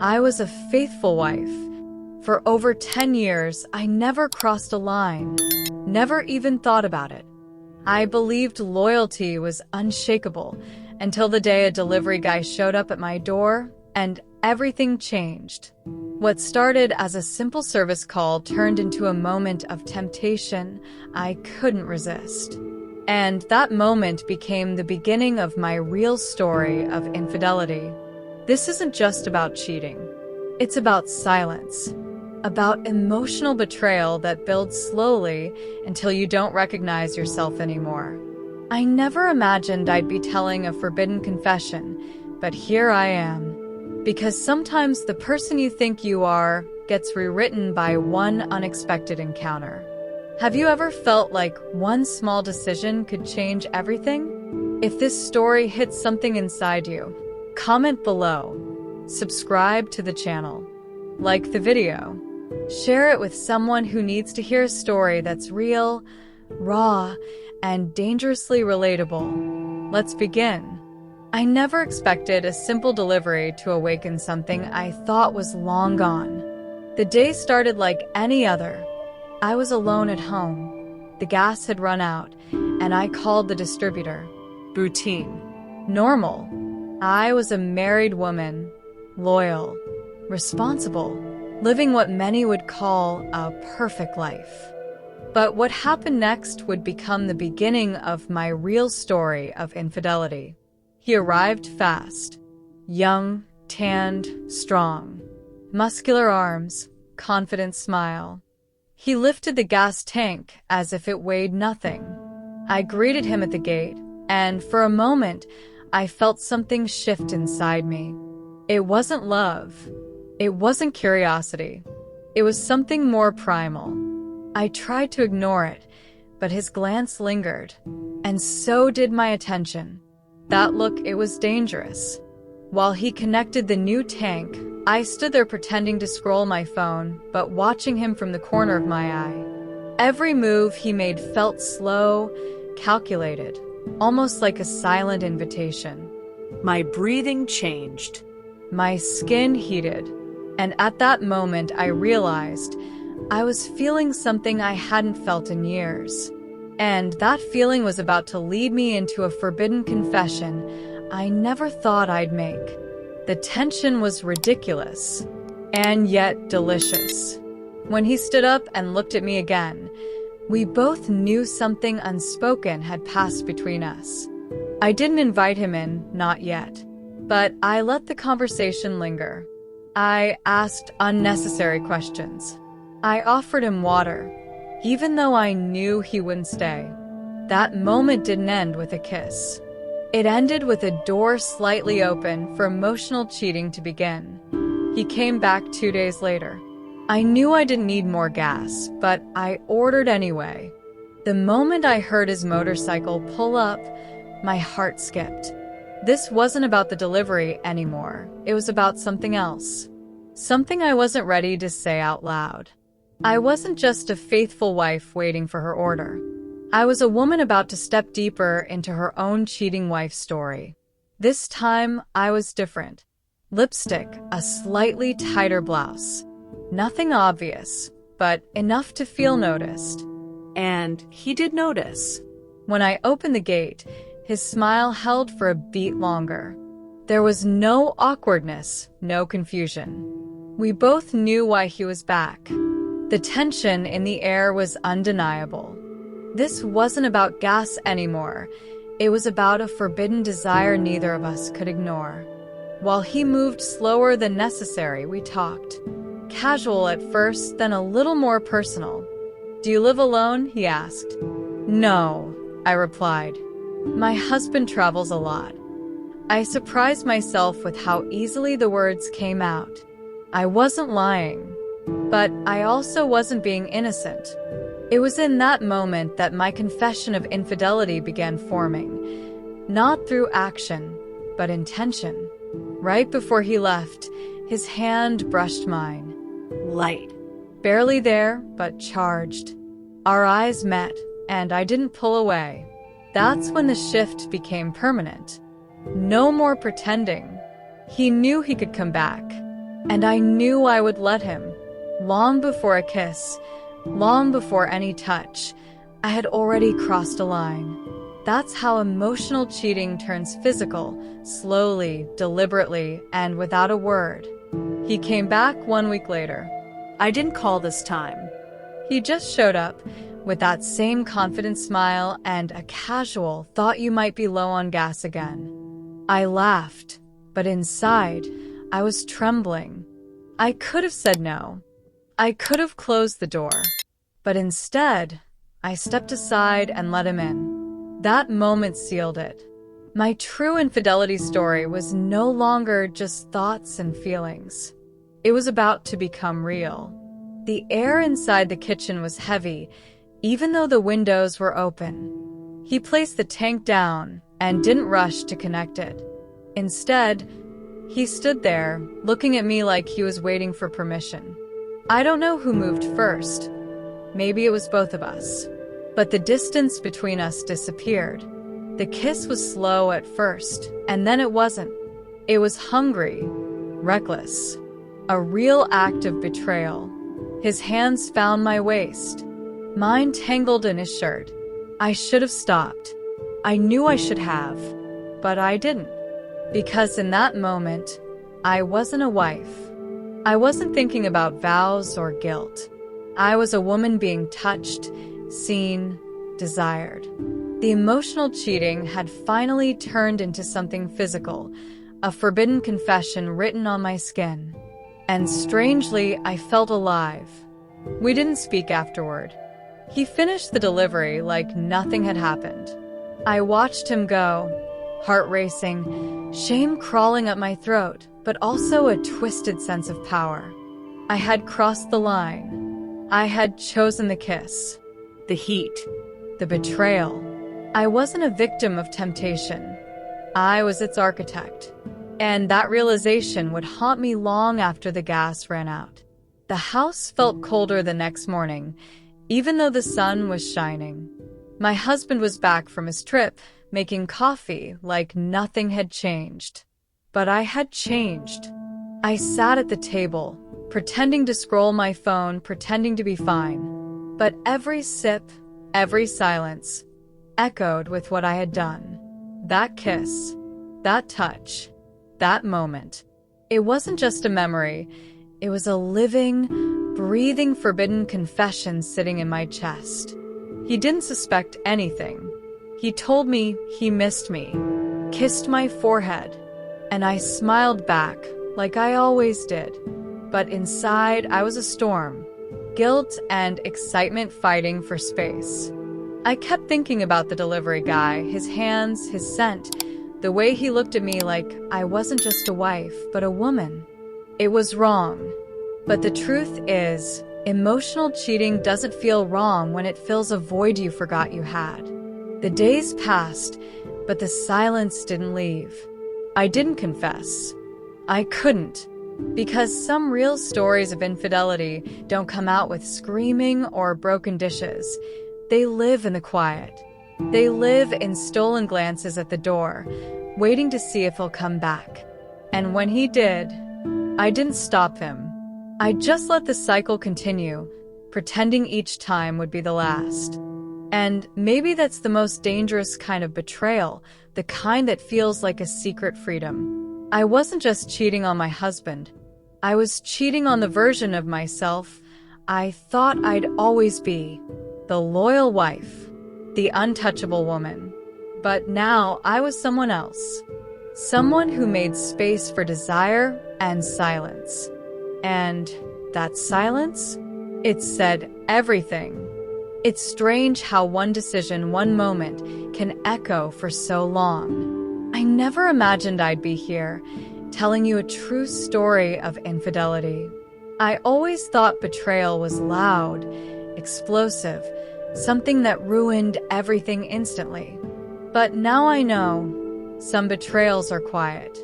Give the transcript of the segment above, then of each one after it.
I was a faithful wife. For over 10 years, I never crossed a line, never even thought about it. I believed loyalty was unshakable until the day a delivery guy showed up at my door and everything changed. What started as a simple service call turned into a moment of temptation I couldn't resist. And that moment became the beginning of my real story of infidelity. This isn't just about cheating. It's about silence, about emotional betrayal that builds slowly until you don't recognize yourself anymore. I never imagined I'd be telling a forbidden confession, but here I am. Because sometimes the person you think you are gets rewritten by one unexpected encounter. Have you ever felt like one small decision could change everything? If this story hits something inside you, comment below, subscribe to the channel, like the video, share it with someone who needs to hear a story that's real, raw, and dangerously relatable. Let's begin. I never expected a simple delivery to awaken something I thought was long gone. The day started like any other. I was alone at home. The gas had run out, and I called the distributor. Routine. Normal. I was a married woman, loyal, responsible, living what many would call a perfect life. But what happened next would become the beginning of my real story of infidelity. He arrived fast. Young, tanned, strong. Muscular arms, confident smile. He lifted the gas tank as if it weighed nothing. I greeted him at the gate, and for a moment, I felt something shift inside me. It wasn't love. It wasn't curiosity. It was something more primal. I tried to ignore it, but his glance lingered, and so did my attention. That look, it was dangerous. While he connected the new tank, I stood there pretending to scroll my phone, but watching him from the corner of my eye. Every move he made felt slow, calculated, almost like a silent invitation. My breathing changed. My skin heated, and at that moment I realized I was feeling something I hadn't felt in years. And that feeling was about to lead me into a forbidden confession I never thought I'd make. The tension was ridiculous, and yet delicious. When he stood up and looked at me again, we both knew something unspoken had passed between us. I didn't invite him in, not yet, but I let the conversation linger. I asked unnecessary questions. I offered him water, even though I knew he wouldn't stay. That moment didn't end with a kiss. It ended with a door slightly open for emotional cheating to begin. He came back 2 days later. I knew I didn't need more gas, but I ordered anyway. The moment I heard his motorcycle pull up, my heart skipped. This wasn't about the delivery anymore. It was about something else. Something I wasn't ready to say out loud. I wasn't just a faithful wife waiting for her order. I was a woman about to step deeper into her own cheating wife story. This time, I was different. Lipstick, a slightly tighter blouse. Nothing obvious, but enough to feel noticed. And he did notice. When I opened the gate, his smile held for a beat longer. There was no awkwardness, no confusion. We both knew why he was back. The tension in the air was undeniable. This wasn't about gas anymore. It was about a forbidden desire neither of us could ignore. While he moved slower than necessary, we talked. Casual at first, then a little more personal. "Do you live alone?" he asked. "No," I replied. "My husband travels a lot." I surprised myself with how easily the words came out. I wasn't lying, but I also wasn't being innocent. It was in that moment that my confession of infidelity began forming, not through action, but intention. Right before he left, his hand brushed mine. Light. Barely there, but charged. Our eyes met, and I didn't pull away. That's when the shift became permanent. No more pretending. He knew he could come back. And I knew I would let him. Long before a kiss, long before any touch, I had already crossed a line. That's how emotional cheating turns physical, slowly, deliberately, and without a word. He came back 1 week later. I didn't call this time. He just showed up with that same confident smile and a casual thought you might be low on gas again. I laughed, but inside, I was trembling. I could have said no. I could have closed the door. But instead, I stepped aside and let him in. That moment sealed it. My true infidelity story was no longer just thoughts and feelings. It was about to become real. The air inside the kitchen was heavy, even though the windows were open. He placed the tank down and didn't rush to connect it. Instead, he stood there, looking at me like he was waiting for permission. I don't know who moved first. Maybe it was both of us. But the distance between us disappeared. The kiss was slow at first, and then it wasn't. It was hungry, reckless, a real act of betrayal. His hands found my waist. Mine tangled in his shirt. I should have stopped. I knew I should have, but I didn't. Because in that moment, I wasn't a wife. I wasn't thinking about vows or guilt. I was a woman being touched, seen, desired. The emotional cheating had finally turned into something physical, a forbidden confession written on my skin. And strangely, I felt alive. We didn't speak afterward. He finished the delivery like nothing had happened. I watched him go, heart racing, shame crawling up my throat, but also a twisted sense of power. I had crossed the line. I had chosen the kiss. The heat. The betrayal. I wasn't a victim of temptation. I was its architect. And that realization would haunt me long after the gas ran out. The house felt colder the next morning, even though the sun was shining. My husband was back from his trip, making coffee like nothing had changed. But I had changed. I sat at the table, pretending to scroll my phone, pretending to be fine. But every sip, every silence, echoed with what I had done. That kiss, that touch, that moment. It wasn't just a memory. It was a living, breathing, forbidden confession sitting in my chest. He didn't suspect anything. He told me he missed me, kissed my forehead, and I smiled back like I always did. But inside, I was a storm, guilt and excitement fighting for space. I kept thinking about the delivery guy, his hands, his scent, the way he looked at me like I wasn't just a wife, but a woman. It was wrong. But the truth is, emotional cheating doesn't feel wrong when it fills a void you forgot you had. The days passed, but the silence didn't leave. I didn't confess. I couldn't. Because some real stories of infidelity don't come out with screaming or broken dishes. They live in the quiet. They live in stolen glances at the door, waiting to see if he'll come back. And when he did, I didn't stop him. I just let the cycle continue, pretending each time would be the last. And maybe that's the most dangerous kind of betrayal, the kind that feels like a secret freedom. I wasn't just cheating on my husband. I was cheating on the version of myself I thought I'd always be. The loyal wife, the untouchable woman. But now I was someone else. Someone who made space for desire and silence. And that silence? It said everything. It's strange how one decision, one moment, can echo for so long. I never imagined I'd be here, telling you a true story of infidelity. I always thought betrayal was loud, explosive, something that ruined everything instantly. But now I know some betrayals are quiet.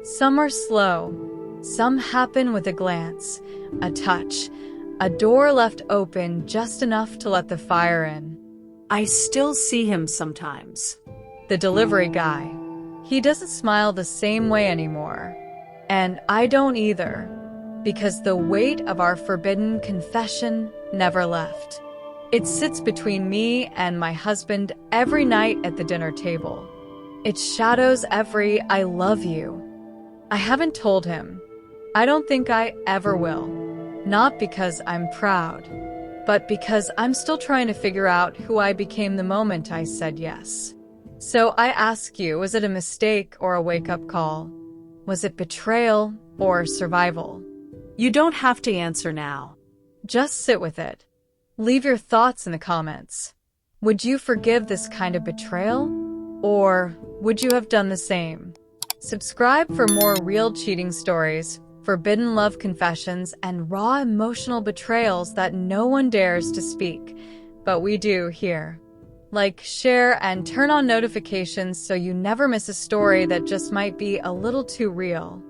Some are slow. Some happen with a glance, a touch, a door left open just enough to let the fire in. I still see him sometimes. The delivery guy. He doesn't smile the same way anymore. And I don't either. because the weight of our forbidden confession never left. It sits between me and my husband every night at the dinner table. It shadows every "I love you." I haven't told him. I don't think I ever will. Not because I'm proud, but because I'm still trying to figure out who I became the moment I said yes. So I ask you, was it a mistake or a wake-up call? Was it betrayal or survival? You don't have to answer now. Just sit with it. Leave your thoughts in the comments. Would you forgive this kind of betrayal? Or would you have done the same? Subscribe for more real cheating stories, forbidden love confessions, and raw emotional betrayals that no one dares to speak, but we do here. Like, share, and turn on notifications so you never miss a story that just might be a little too real.